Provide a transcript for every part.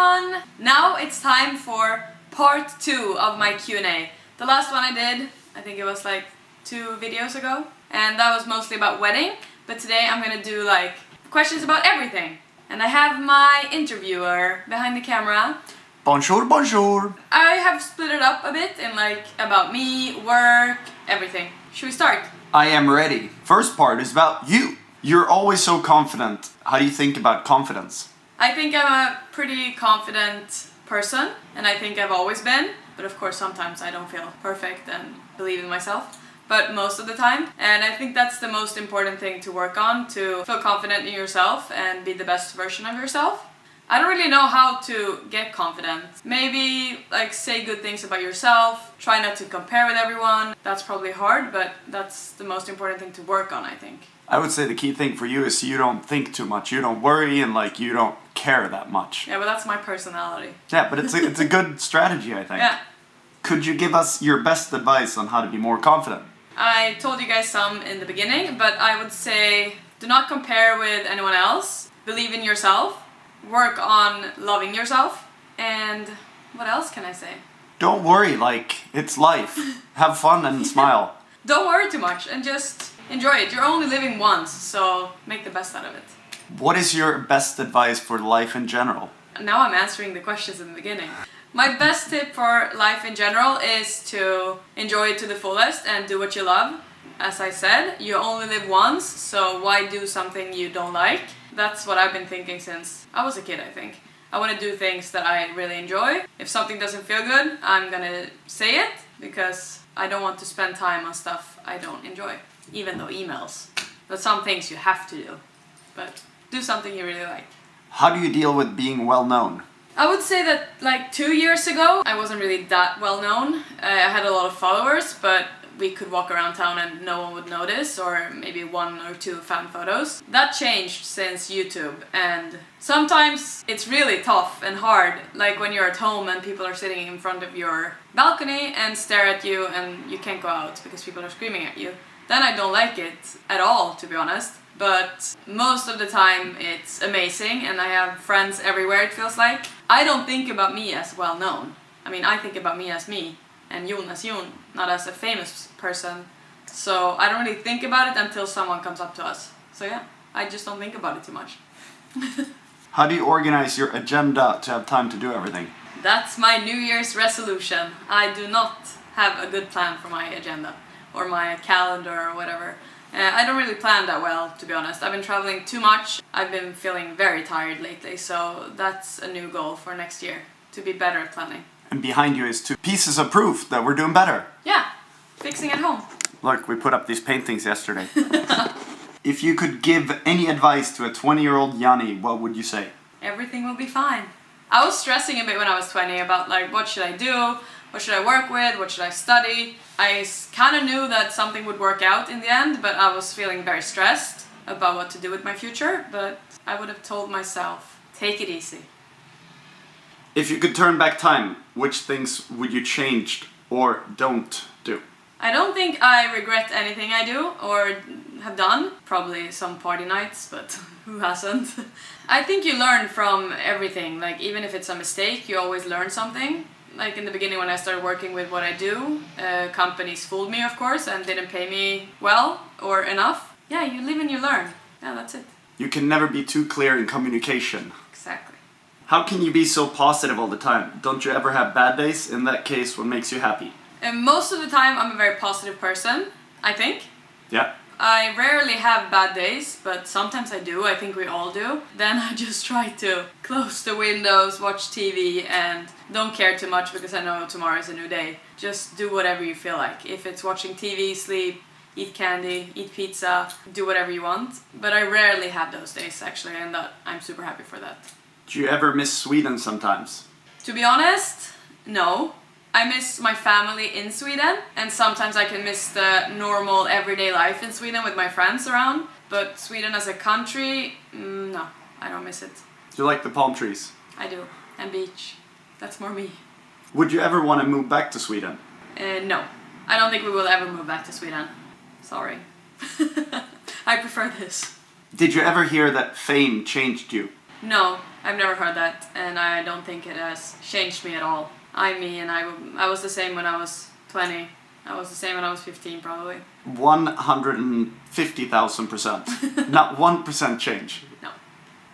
everyone! Now it's time for part 2 of my Q&A. The last one I did, I think it was like 2 videos ago, and that was mostly about wedding, but today I'm gonna do like questions about everything. And I have my interviewer behind the camera. Bonjour, bonjour! I have split it up a bit in like about me, work, everything. Should we start? I am ready. First part is about you. You're always so confident. How do you think about confidence? I think I'm a pretty confident person, and I think I've always been. But of course sometimes I don't feel perfect and believe in myself. But most of the time. And I think that's the most important thing to work on, to feel confident in yourself and be the best version of yourself. I don't really know how to get confident. Maybe like say good things about yourself, try not to compare with everyone. That's probably hard, but that's the most important thing to work on, I think. I would say the key thing for you is you don't think too much. You don't worry and like you don't care that much. Yeah, but that's my personality. Yeah, but it's a good strategy, I think. Yeah. Could you give us your best advice on how to be more confident? I told you guys some in the beginning, but I would say do not compare with anyone else. Believe in yourself. Work on loving yourself. And what else can I say? Don't worry, like, it's life. Have fun and smile. Don't worry too much and just enjoy it. You're only living once, so make the best out of it. What is your best advice for life in general? Now I'm answering the questions in the beginning. My best tip for life in general is to enjoy it to the fullest and do what you love. As I said, you only live once, so why do something you don't like? That's what I've been thinking since I was a kid, I think. I want to do things that I really enjoy. If something doesn't feel good, I'm gonna say it, because I don't want to spend time on stuff I don't enjoy. Even though emails. But some things you have to do. But do something you really like. How do you deal with being well known? I would say that like 2 years ago, I wasn't really that well known. I had a lot of followers, but we could walk around town and no one would notice, or maybe 1 or 2 fan photos. That changed since YouTube, and sometimes it's really tough and hard, like when you're at home and people are sitting in front of your balcony and stare at you and you can't go out because people are screaming at you. Then I don't like it at all, to be honest. But most of the time it's amazing and I have friends everywhere, it feels like. I don't think about me as well known. I mean, I think about me as me and Jon as Jon, not as a famous person. So I don't really think about it until someone comes up to us. So yeah, I just don't think about it too much. How do you organize your agenda to have time to do everything? That's my New Year's resolution. I do not have a good plan for my agenda or my calendar or whatever. I don't really plan that well, to be honest. I've been traveling too much. I've been feeling very tired lately, so that's a new goal for next year, to be better at planning. And behind you is 2 pieces of proof that we're doing better. Yeah, fixing at home. Look, we put up these paintings yesterday. If you could give any advice to a 20-year-old Janni, what would you say? Everything will be fine. I was stressing a bit when I was 20 about like, what should I do? What should I work with? What should I study? I kind of knew that something would work out in the end, but I was feeling very stressed about what to do with my future. But I would have told myself, take it easy. If you could turn back time, which things would you change or don't do? I don't think I regret anything I do or have done. Probably some party nights, but who hasn't? I think you learn from everything. Like even if it's a mistake, you always learn something. Like in the beginning when I started working with what I do, companies fooled me, of course, and didn't pay me well or enough. Yeah, you live and you learn. Yeah, that's it. You can never be too clear in communication. Exactly. How can you be so positive all the time? Don't you ever have bad days? In that case, what makes you happy? And most of the time I'm a very positive person, I think. Yeah. I rarely have bad days, but sometimes I do. I think we all do. Then I just try to close the windows, watch TV, and don't care too much because I know tomorrow is a new day. Just do whatever you feel like. If it's watching TV, sleep, eat candy, eat pizza, do whatever you want. But I rarely have those days actually, and I'm super happy for that. Do you ever miss Sweden sometimes? To be honest, no. I miss my family in Sweden, and sometimes I can miss the normal everyday life in Sweden with my friends around. But Sweden as a country, no, I don't miss it. Do you like the palm trees? I do, and beach. That's more me. Would you ever want to move back to Sweden? No, I don't think we will ever move back to Sweden. Sorry. I prefer this. Did you ever hear that fame changed you? No, I've never heard that, and I don't think it has changed me at all. I'm me, and I was the same when I was 20. I was the same when I was 15, probably. 150,000%. Not 1% change. No.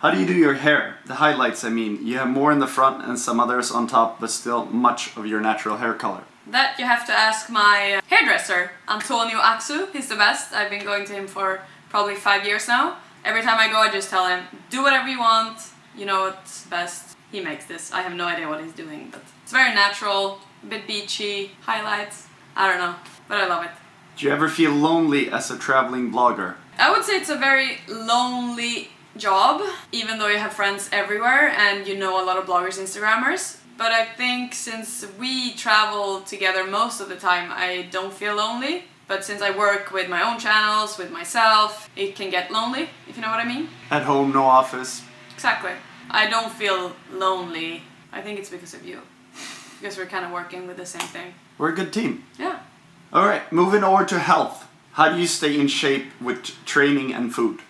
How do you do your hair? The highlights, I mean. You have more in the front and some others on top, but still much of your natural hair color. That you have to ask my hairdresser, Antonio Axu. He's the best. I've been going to him for probably 5 years now. Every time I go, I just tell him, do whatever you want. You know what's best. He makes this. I have no idea what he's doing, but it's very natural, a bit beachy, highlights. I don't know, but I love it. Do you ever feel lonely as a traveling blogger? I would say it's a very lonely job, even though you have friends everywhere and you know a lot of bloggers, Instagrammers. But I think since we travel together most of the time, I don't feel lonely. But since I work with my own channels, with myself, it can get lonely, if you know what I mean. At home, no office. Exactly. I don't feel lonely. I think it's because of you. Because we're kind of working with the same thing. We're a good team. Yeah. Alright, moving over to health. How do you stay in shape with training and food?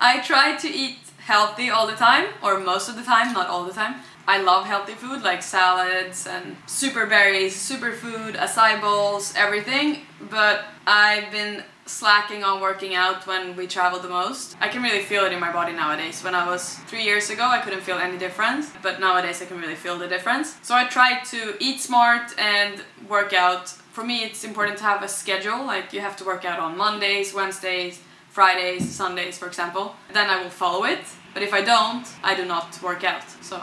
I try to eat healthy all the time, or most of the time, not all the time. I love healthy food like salads and super berries, superfood, acai bowls, everything. But I've been slacking on working out when we travel the most. I can really feel it in my body nowadays. When I was 3 years ago, I couldn't feel any difference, but nowadays I can really feel the difference. So I try to eat smart and work out. For me, it's important to have a schedule, like you have to work out on Mondays, Wednesdays, Fridays, Sundays, for example. Then I will follow it, but if I don't, I do not work out. So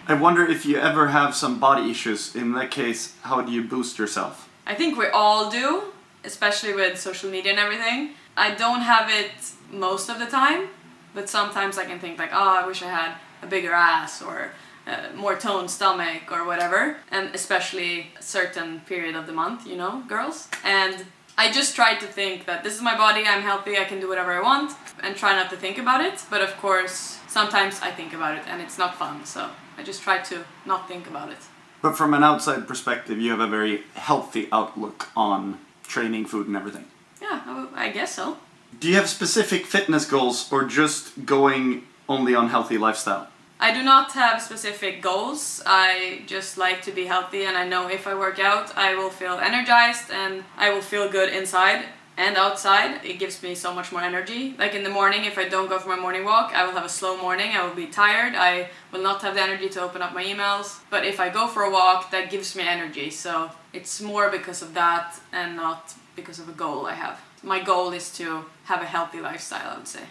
I wonder if you ever have some body issues. In that case, how do you boost yourself? I think we all do, especially with social media and everything. I don't have it most of the time, but sometimes I can think like, oh, I wish I had a bigger ass or a more toned stomach or whatever. And especially a certain period of the month, you know, girls. And I just try to think that this is my body, I'm healthy, I can do whatever I want, and try not to think about it. But of course, sometimes I think about it and it's not fun, so I just try to not think about it. But from an outside perspective, you have a very healthy outlook on training, food and everything. Yeah, I guess so. Do you have specific fitness goals or just going only on healthy lifestyle? I do not have specific goals. I just like to be healthy, and I know if I work out, I will feel energized and I will feel good inside and outside. It gives me so much more energy. Like in the morning, if I don't go for my morning walk, I will have a slow morning. I will be tired. I will not have the energy to open up my emails. But if I go for a walk, that gives me energy. So it's more because of that and not because of a goal I have. My goal is to have a healthy lifestyle, I would say.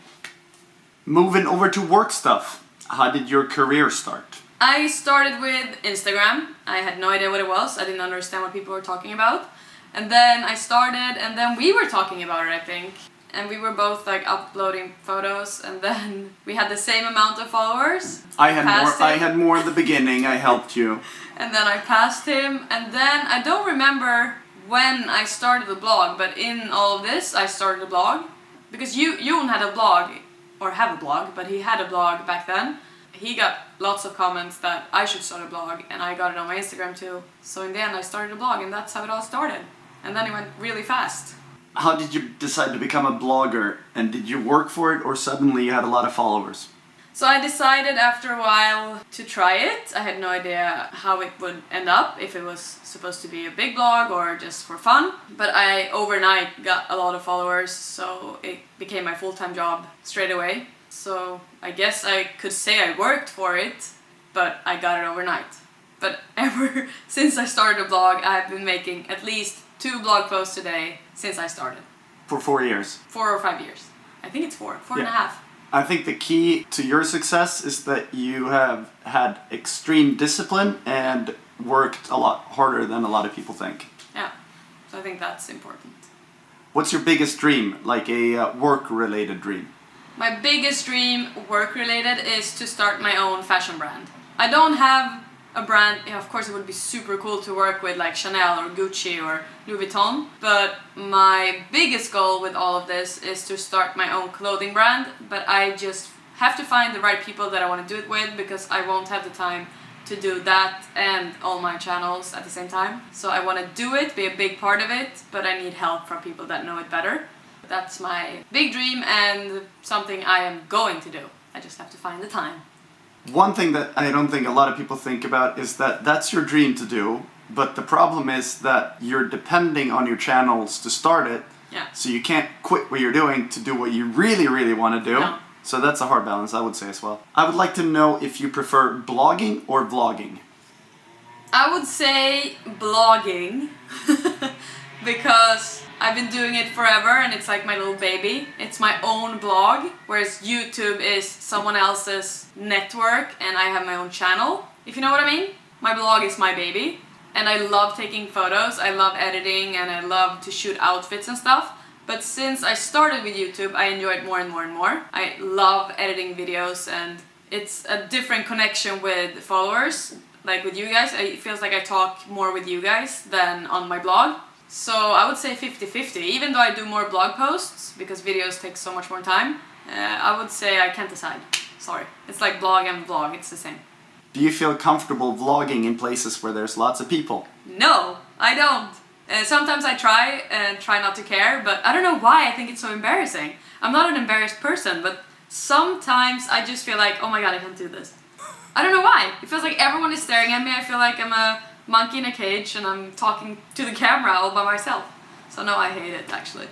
Moving over to work stuff. How did your career start? I started with Instagram. I had no idea what it was. I didn't understand what people were talking about. And then I started, and then we were talking about it, I think. And we were both like uploading photos, and then we had the same amount of followers. I had more in the beginning. I helped you. And then I passed him, and then I don't remember when I started the blog, but in all of this, I started a blog. Because Jon had a blog, or have a blog, but he had a blog back then. He got lots of comments that I should start a blog, and I got it on my Instagram too. So in the end I started a blog, and that's how it all started. And then it went really fast. How did you decide to become a blogger? And did you work for it, or suddenly you had a lot of followers? So I decided after a while to try it. I had no idea how it would end up, if it was supposed to be a big blog or just for fun. But I overnight got a lot of followers, so it became my full-time job straight away. So I guess I could say I worked for it, but I got it overnight. But ever since I started a blog, I've been making at least 2 blog posts a day since I started. For 4 years? 4 or 5 years. I think it's 4 and a half. I think the key to your success is that you have had extreme discipline and worked a lot harder than a lot of people think. Yeah, so I think that's important. What's your biggest dream, like a work-related dream? My biggest dream, work-related, is to start my own fashion brand. I don't have a brand. Yeah, of course it would be super cool to work with like Chanel or Gucci or Louis Vuitton, but my biggest goal with all of this is to start my own clothing brand. But I just have to find the right people that I want to do it with, because I won't have the time to do that and all my channels at the same time. So I want to do it, be a big part of it, but I need help from people that know it better. That's my big dream and something I am going to do. I just have to find the time. One thing that I don't think a lot of people think about is that that's your dream to do, but the problem is that you're depending on your channels to start it. Yeah. So you can't quit what you're doing to do what you really, really want to do. No. So that's a hard balance, I would say as well. I would like to know if you prefer blogging or vlogging. I would say blogging because I've been doing it forever and it's like my little baby. It's my own blog, whereas YouTube is someone else's network and I have my own channel, if you know what I mean. My blog is my baby and I love taking photos, I love editing and I love to shoot outfits and stuff. But since I started with YouTube, I enjoy it more and more and more. I love editing videos and it's a different connection with followers. Like with you guys, it feels like I talk more with you guys than on my blog. So I would say 50-50, even though I do more blog posts because videos take so much more time. I would say I can't decide. Sorry. It's like blog and vlog, it's the same. Do you feel comfortable vlogging in places where there's lots of people? No, I don't. Sometimes I try and try not to care, but I don't know why I think it's so embarrassing. I'm not an embarrassed person, but sometimes I just feel like, oh my god, I can't do this. I don't know why. It feels like everyone is staring at me. I feel like I'm a monkey in a cage and I'm talking to the camera all by myself. So no, I hate it actually.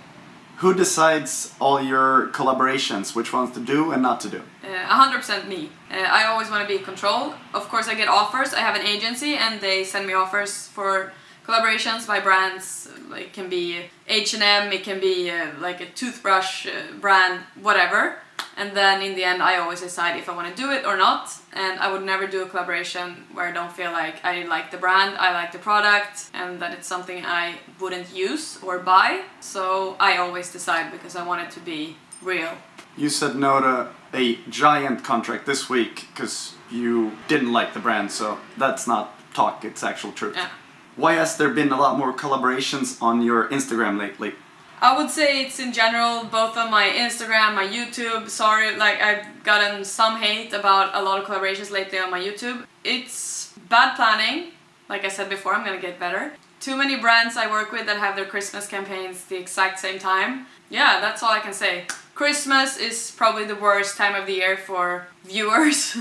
Who decides all your collaborations, which ones to do and not to do? 100% me. I always want to be in control. Of course I get offers. I have an agency and they send me offers for collaborations by brands. It can be H&M, it can be like a toothbrush brand, whatever. And then in the end I always decide if I want to do it or not. And I would never do a collaboration where I don't feel like I like the brand, I like the product, and that it's something I wouldn't use or buy. So I always decide because I want it to be real. You said no to a giant contract this week because you didn't like the brand, so that's not talk, it's actual truth. Yeah. Why has there been a lot more collaborations on your Instagram lately? I would say it's in general, both on my Instagram, my YouTube. Sorry, like I've gotten some hate about a lot of collaborations lately on my YouTube. It's bad planning. Like I said before, I'm gonna get better. Too many brands I work with that have their Christmas campaigns the exact same time. Yeah, that's all I can say. Christmas is probably the worst time of the year for viewers.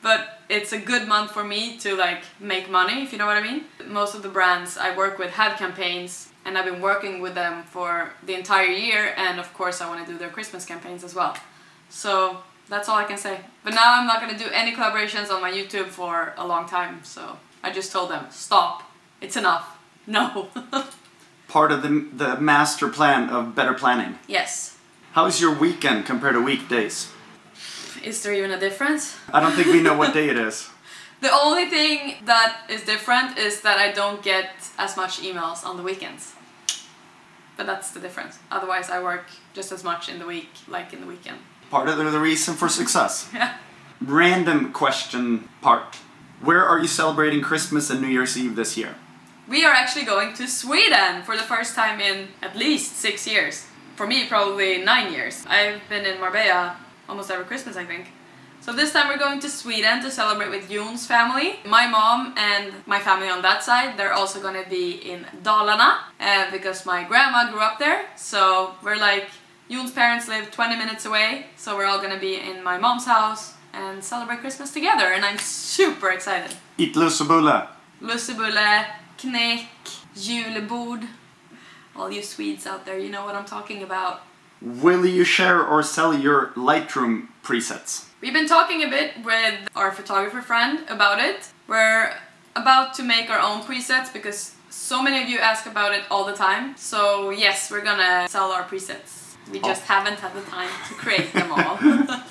But it's a good month for me to like make money, if you know what I mean. Most of the brands I work with have campaigns and I've been working with them for the entire year, and of course I want to do their Christmas campaigns as well. So that's all I can say. But now I'm not going to do any collaborations on my YouTube for a long time, so I just told them, stop, it's enough, no. Part of the master plan of better planning. Yes. How is your weekend compared to weekdays? Is there even a difference? I don't think we know what day it is. The only thing that is different is that I don't get as much emails on the weekends. But that's the difference. Otherwise I work just as much in the week like in the weekend. Part of the reason for success. Yeah. Random question part. Where are you celebrating Christmas and New Year's Eve this year? We are actually going to Sweden for the first time in at least 6 years. For me, probably 9 years. I've been in Marbella almost every Christmas, I think. So this time we're going to Sweden to celebrate with Jon's family. My mom and my family on that side, they're also going to be in Dalarna because my grandma grew up there. So we're like, Jon's parents live 20 minutes away, so we're all going to be in my mom's house and celebrate Christmas together, and I'm super excited. Eat lussebulle. Lussebulle, knäck, julebord. All you Swedes out there, you know what I'm talking about. Will you share or sell your Lightroom presets? We've been talking a bit with our photographer friend about it. We're about to make our own presets because so many of you ask about it all the time. So yes, we're gonna sell our presets. We just haven't had the time to create them all.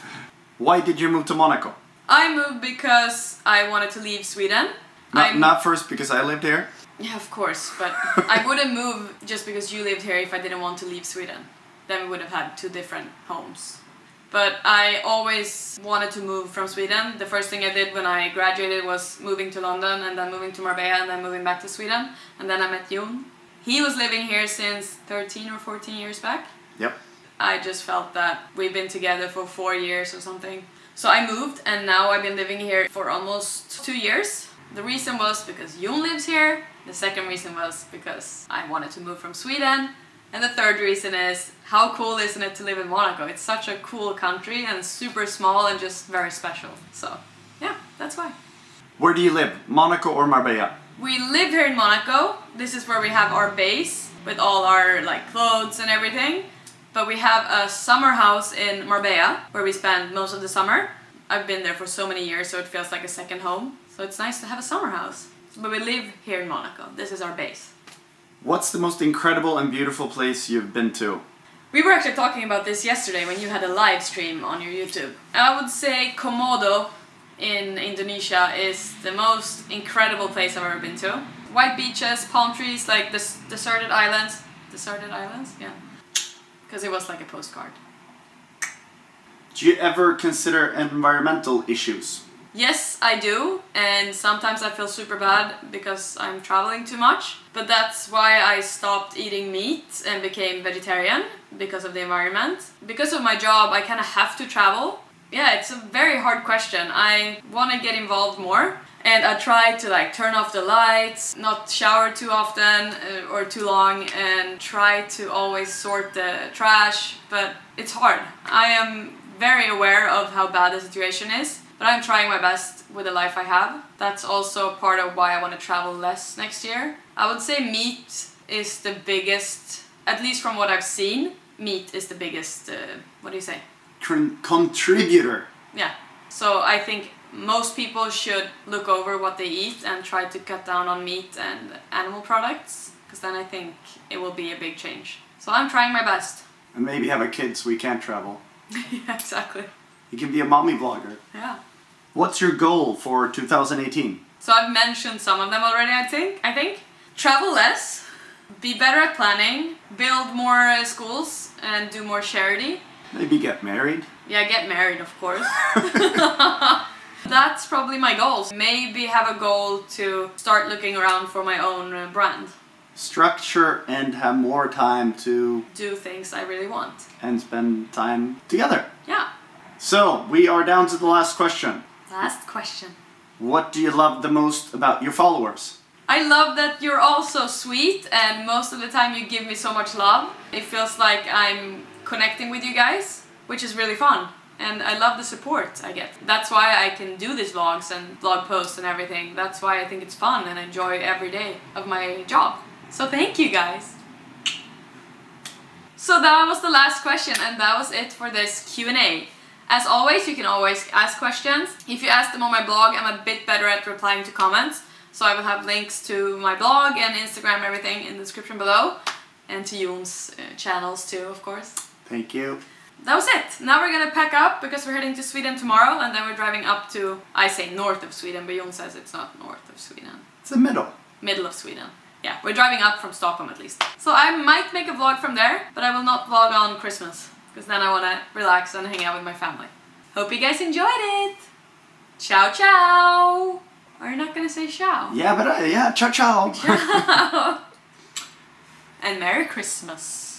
Why did you move to Monaco? I moved because I wanted to leave Sweden. Not first because I lived here? Yeah, of course, but I wouldn't move just because you lived here if I didn't want to leave Sweden. Then we would have had 2 different homes. But I always wanted to move from Sweden. The first thing I did when I graduated was moving to London and then moving to Marbella and then moving back to Sweden. And then I met Jon. He was living here since 13 or 14 years back. Yep. I just felt that we've been together for 4 years or something. So I moved and now I've been living here for almost 2 years. The reason was because Jon lives here. The second reason was because I wanted to move from Sweden. And the third reason is, how cool isn't it to live in Monaco? It's such a cool country and super small and just very special. So, yeah, that's why. Where do you live? Monaco or Marbella? We live here in Monaco. This is where we have our base with all our like clothes and everything. But we have a summer house in Marbella where we spend most of the summer. I've been there for so many years, so it feels like a second home. So it's nice to have a summer house. But we live here in Monaco. This is our base. What's the most incredible and beautiful place you've been to? We were actually talking about this yesterday when you had a live stream on your YouTube. I would say Komodo in Indonesia is the most incredible place I've ever been to. White beaches, palm trees, like this deserted islands. Deserted islands? Yeah. Because it was like a postcard. Do you ever consider environmental issues? Yes, I do, and sometimes I feel super bad because I'm traveling too much. But that's why I stopped eating meat and became vegetarian, because of the environment. Because of my job, I kind of have to travel. Yeah, it's a very hard question. I want to get involved more, and I try to like turn off the lights, not shower too often or too long, and try to always sort the trash, but it's hard. I am very aware of how bad the situation is. But I'm trying my best with the life I have. That's also part of why I want to travel less next year. I would say meat is the biggest, at least from what I've seen, meat is the biggest, what do you say? Contributor. Yeah. So I think most people should look over what they eat and try to cut down on meat and animal products, because then I think it will be a big change. So I'm trying my best. And maybe have a kid so we can't travel. Yeah, exactly. You can be a mommy vlogger. Yeah. What's your goal for 2018? So I've mentioned some of them already, I think. Travel less, be better at planning, build more schools, and do more charity. Maybe get married. Yeah, get married, of course. That's probably my goals. Maybe have a goal to start looking around for my own brand. Structure and have more time to do things I really want. And spend time together. Yeah. So, we are down to the last question. Last question. What do you love the most about your followers? I love that you're all so sweet, and most of the time you give me so much love. It feels like I'm connecting with you guys, which is really fun. And I love the support I get. That's why I can do these vlogs and blog posts and everything. That's why I think it's fun and enjoy every day of my job. So thank you guys. So that was the last question, and that was it for this Q&A. As always, you can always ask questions. If you ask them on my blog, I'm a bit better at replying to comments. So I will have links to my blog and Instagram and everything in the description below. And to Jon's channels too, of course. Thank you. That was it. Now we're gonna pack up because we're heading to Sweden tomorrow, and then we're driving up to, I say north of Sweden, but Jon says it's not north of Sweden. It's the middle. Middle of Sweden. Yeah, we're driving up from Stockholm at least. So I might make a vlog from there, but I will not vlog on Christmas, because then I want to relax and hang out with my family. Hope you guys enjoyed it! Ciao ciao! Are you not gonna say ciao? Yeah, but yeah, ciao ciao! Ciao! And Merry Christmas!